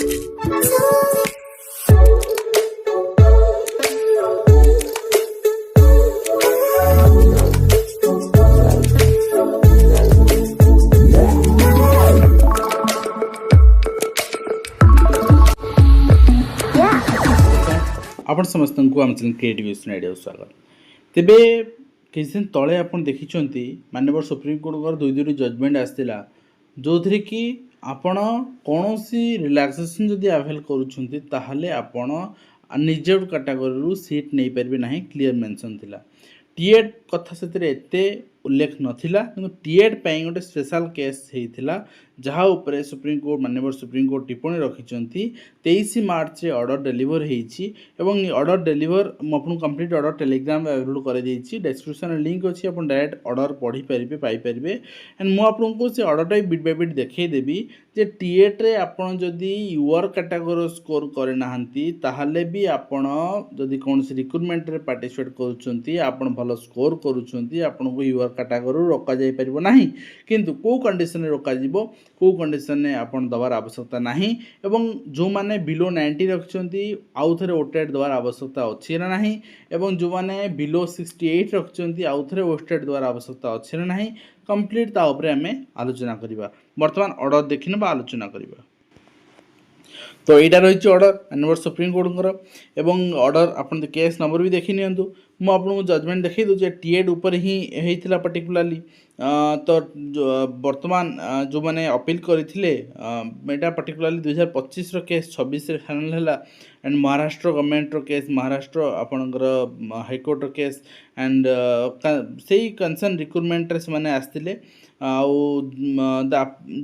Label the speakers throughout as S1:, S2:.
S1: आपण समस्त को आम चैनल क्रिएटिव आइडिया स्वागत। तेबे किसी दिन तले आपण देखिछंती माननीय सुप्रीम कोर्ट दुई दुई जजमेंट आसला जो थी कि आपण कौन सी रिलैक्सेशन जदि आवेल करुछंती ताहले आपण रिजर्व कैटेगरी सीट नहीं पारे ना क्लीयर मेंशन थिला। टीएड कथा से एते उल्लेख नथिला कि टीएड ପାଇଁ ଗୋଟେ स्पेशल केस ହେଇଥିଲା जहाँ उपरे सुप्रीम कोर्ट माननीय सुप्रीम कोर्ट टिप्पणी रखिछंती 23 मार्च रे ऑर्डर डेलीवर ହେଇଛି ଏବଂ ऑर्डर डेलीवर ମୁଁ आपन कंप्लीट ऑर्डर टेलीग्राम अवेलेबल कर देछि डिस्क्रिप्शन लिंक अछि आपन डायरेक्ट ऑर्डर पढ़ी परिबे पाई परिबे एंड मु आपन को से order type bit by bit देखै देबी जे टीएड रे आपन जदी यूआर कैटेगरी स्कोर करे नाहंती ताहाले भी आपन जदी कोनसी रिक्रूटमेंट रे पार्टिसिपेट करूछंती आपन भलो स्कोर करूछंती आपन को यूआर कैटेगरी रोका जाई परिबो नाही किंतु को कंडीशन रे रोका जिवो को कंडीशन ने आपन दवार आवश्यकता नाही एवं जो माने बिलो 90 रखछंती आउ थरे ओटेड दवार आवश्यकता अछि ना नाही एवं जो माने बिलो 68 रखछंती आउ थरे ओटेड दवार आवश्यकता अछि ना नाही कंप्लीट ता ऊपर हमें आलोचना करिबा। वर्तमान ऑर्डर देखिनबा आलोचना करिबा। तो यहाँ रही ऑर्डर माननीय सुप्रीम कोर्ट एवं ऑर्डर आपन केस नंबर भी देखी नियंतु मु आपको जजमेंट देखी दूचे टीएड ऊपर ही होता पर्टिकुलाली तो वर्तमान जो मैंने अपील करते यहाँ पर्टिकुलाली 2025 केस 26 फाइनाल है and Maharashtra government case Maharashtra आपणकर हाईकोर्ट केस एंड से कंसर्न रिक्रूटमेंट से मैंने आसते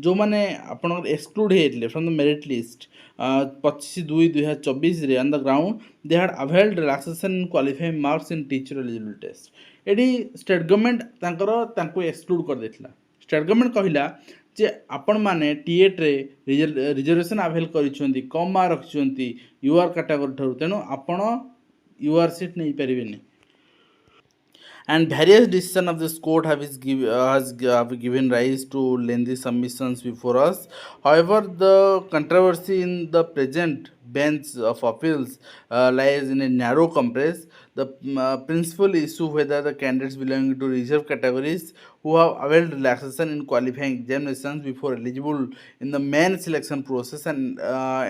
S1: जो मैंने आप एक्सक्लूड होते from the merit list 25/2/2024 on the ground they had availed relaxation in qualifying marks in teacher eligibility test. एडी स्टेट गवर्नमेंट तांको एक्सक्लूड कर देथिला। स्टेट गवर्नमेंट कहिला जे आपण माने टीएट रे रिजर्वेशन अवेल करिसंती कम मार्क रखिसंती यूआर कैटेगरी ठरु तेनो आपण यूआर सीट नहीं परिबेनी and various decisions of this court has given rise to lengthy submissions before us. However, the controversy in the present bench of appeals lies in a narrow compass. The principal issue whether the candidates belonging to reserve categories who have availed relaxation in qualifying examinations before eligible in the main selection process and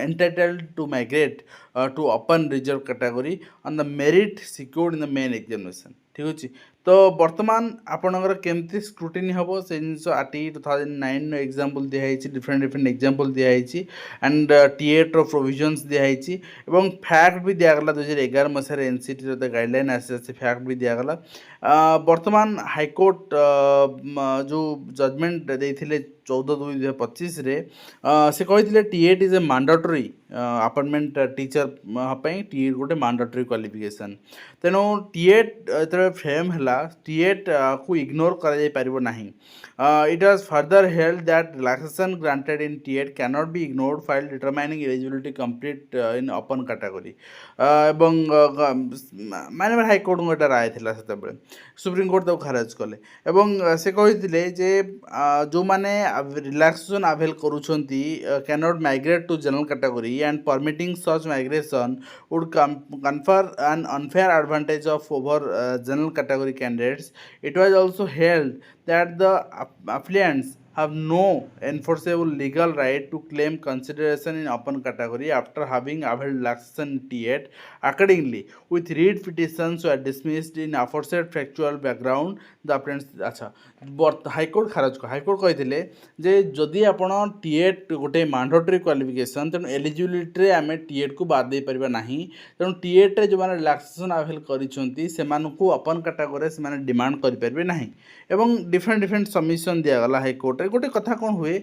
S1: entitled to migrate to open reserve category on the merit secured in the main examination. ठीक अच्छे तो बर्तमान आपणकर केमती scrutiny हम से जिन RT 2009 example दिखाई different different example दिखाई एंड टीएट रो प्रोविजन्स दिखाई एवं फैक्ट भी दिगला 2011 मसीह एनसीटी गाइडलाइन आसी फैक्ट भी दिगला। बर्तमान हाईकोर्ट जो जजमेंट देते 14/2/2025 से कहते TAIT is a mandatory appointment teacher TAIT गोटे मैंडेटरी क्वालिफिकेशन तेणु टीएट जो फ्रेम है टीएट को इग्नोर कर नहीं। It was further held that relaxation granted in TAIT can not be ignored while determining eligibility complete in open category एवं माननीय high court गोटे राय था से सुप्रीम कोर्ट तक खारिज कले एवं से कहते जे जो मैंने रिलैक्सेशन अवेल करुछंती can not migrate to general category and permitting such migration would confer an unfair advantage of over general category candidates. It was also held that the applicants have no enforceable legal right to claim consideration in open category after having availed relaxation in TET. Accordingly, with read petitions were dismissed in aforesaid factual background. The applicants अच्छा high court खारज high court कहते जे जदि आपण TET गोटे mandatory qualification तेणु eligibility आम TET को बाद दे परिबा नाही तेणु टीएट जो मैंने रिलैक्सेशन अवेल करिसंती सेमानकु ओपन कैटेगरी से माने डिमांड करि परिबे नाही एवं डिफरेंट डिफरेंट सबमिशन दिया गला हाईकोर्ट रे गोटे कथा कोन हुए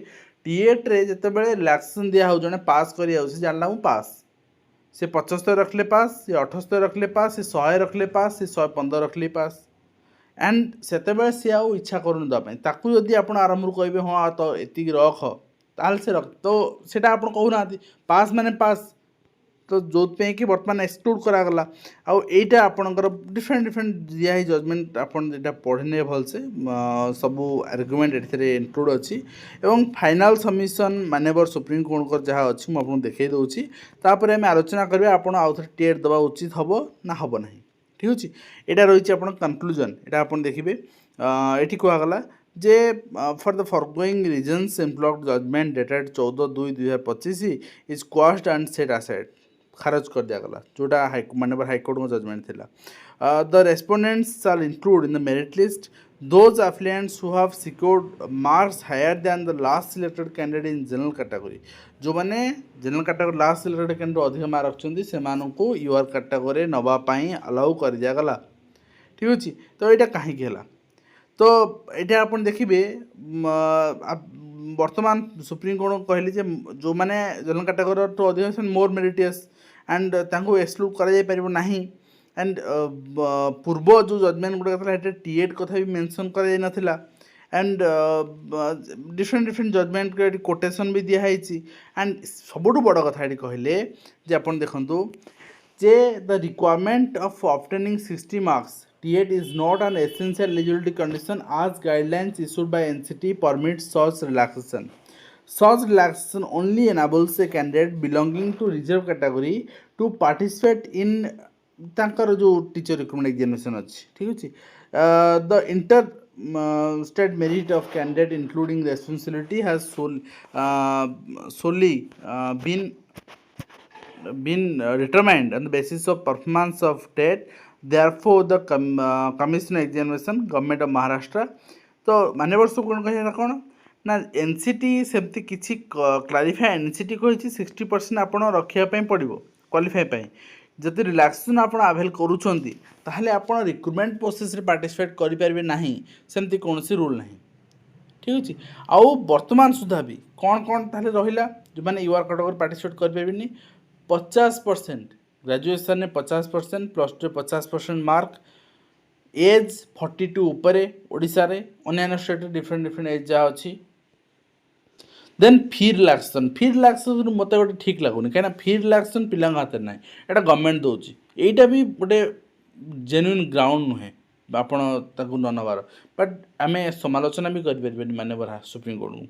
S1: टीएट रे जते बेले रिलैक्सेशन दिया हो जने पास करि आउ से जानला हूं पास से 75 रखले पास से 78 रखले पास से 100 रखले पास से 115 रखले पास एंड से सी आउ इच्छा करूँ ताकू जदि आप आरंभ कहे हाँ तो एति रख ताल से रख तो सेटा आप कहना पास माने पास तो जो कि बर्तमान एक्सक्लूड करागला आउ एटा आपणकर डिफरेंट डिफरेंट दिया जजमेंट आपन जेटा पढ़ने भलसे सबू आर्गुमेंट एथे इनक्लूड अच्छी एवं फाइनाल सबमिशन माननीय सुप्रीम कोर्ट जहाँ अच्छी मुझे देखई दूसरी तापर आम आलोचना करेंगे आपड़ आउ थे टीएट देवा उचित हम ना हम ना ठीक अच्छे यहाँ रही आप कनक्लूजन यहाँ आप देखिए ये कहगला जे for the foregoing reasons employed judgment dated 14/2/2025 is quashed and set aside खारज कर दिगला जोटा माननीय हाईकोर्ट में जजमेंट थिला the respondents are include in the merit list those applicants who have secured marks higher than the last selected candidate in general category जो मैंने general category last selected candidate अधिक मार्क रखते से यूआर category नापाई allow कर दिगला ठीक अच्छे तो यहाँ कहीं तो ये आप देखिए वर्तमान सुप्रीम कोर्ट कहली जो मैंने जनरल कैटेगरी तो अधिक मोर मेरिटियस एंड एक्सक्लूड कर एंड पूर्व जो जजमेंट गुड़ा टीएट कथा भी मेंशन कर नाला and different different judgement quotation भी दिखाई एंड सबुठ बड़ कथा ये कहले आप देखु जे the requirement of obtaining 60 marks TET is not an essential eligibility condition as guidelines issued by NCT permit such relaxation. Such relaxation only enables a candidate belonging to reserve category to participate in तांकर जो teacher recruitment examination अच्छी ठीक अच्छे the inter state merit of candidate including responsibility has solely been determined on the basis of performance of TET. Therefore the commission examination government of Maharashtra तो माननीय supreme कह कौन ना एनसीटी सेमती किसी क्लारिफाई एनसीटी कही 60% आप रखापी पड़ो क्वालिफाई जदि रिलैक्सेशन आप आवेल करुँच ताहले आप रिक्रुटमेंट प्रोसेस रे पार्टिसिपेट करें ना सेमती कौन रूल ना ठीक अच्छे आउ बर्तमान सुधा भी कौन कौन ताहले रहिला जो मैंने यूआर कैटेगरी पार्टिसिपेट करें 50% ग्रेजुएशन में 50% +2 50% मार्क एज 42 उपरे ओडिशा रे अन्य स्टेट डिफरेंट डिफरेंट एज जहाँ अच्छी देन फी रिलैक्सेशन मत गोटे ठीक लगुनि कहीं फी रिलैक्सेशन पिला हाथ ना यहाँ गवर्नमेंट दौर यहाँ भी गोटे जेन्युइन ग्राउंड नुहे आपण न नबार बट आम समालोचना भी करें माननीय सुप्रीम कोर्ट को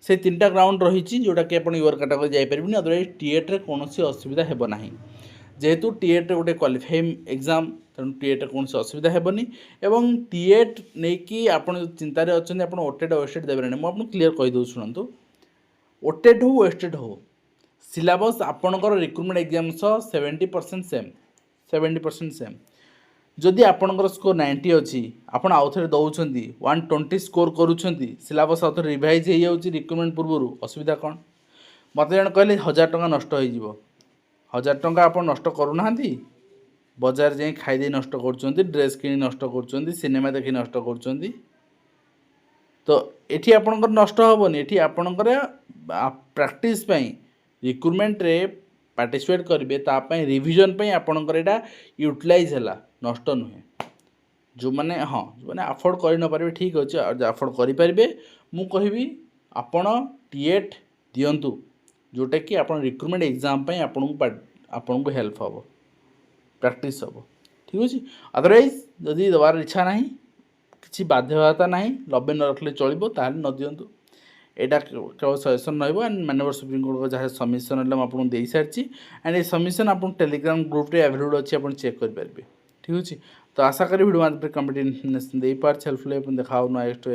S1: से 3टा ग्राउंड रही जोटा कि आप यूआर कैटेगरी जापरें अदरवाइज टीएट रे कौन असुविधा हेब ना जेहेतु टीएट गोटे क्वालिफाइंग एग्जाम तेणु टीएट कौन असुविधा हेबनी एवं टीएट नहीं कि आप चिंतार अच्छा आप ओटेड वेस्टेड देवे ना मुझे क्लीयर कहीदे शुणु ओटेड हो वेस्टेड हो सिलेबस आपणकर रिक्रुटमेंट एग्जाम सह 70% सेम जदि आपणकर स्कोर 90 अच्छी आपड़ आउ थे दौरान 120 स्कोर करुँच सिलेबस आउ थे रिवाइज हो जाऊँगी रिक्रुटमेंट पूर्व असुविधा कौन मत जन कहले 1000 टଙ୍କା नष्ट हो 1000 टଙ୍କା आप नष्ट करूना बजार जाए खाईदे नष्ट कर ड्रेस कि नष्ट कर सिनेमा देखी नष्ट कर तो ये आपणकर नष्ट हेनी ये आपणकर प्रैक्टिस रिक्रुटमेंट रे पार्टिसिपेट करेंगे तापाई रिविजन आपणकर यहाँ यूटिलाइज है नष्ट नुहे जो मैंने हाँ जो मैंने अफोर्ड कर न पारे ठीक अच्छे अफोर्ड करें मु कहि आपण टीएट दिंतु जोटा कि आप रिक्रुटमेंट एग्जाम आपन को हेल्प हम प्रैक्टिस हम ठीक अच्छे अदरवाइज जदि देवार इच्छा ना कि बाध्यता ना लबे न रखले चलो ताल न दिंतु यहाँ केवल सजेसन रही माननीय सुप्रीम कोर्ट जहाँ सबमिशन है आपको दे सारी एंड ये सबमिशन आप टेलीग्राम ग्रुप रे अवेलेबल अच्छी आप चेक करेंगे ठीक अच्छे तो आशा करी वीडियो कंप्लीट दे पार्छ हेल्पफुल देखा नेक्स्ट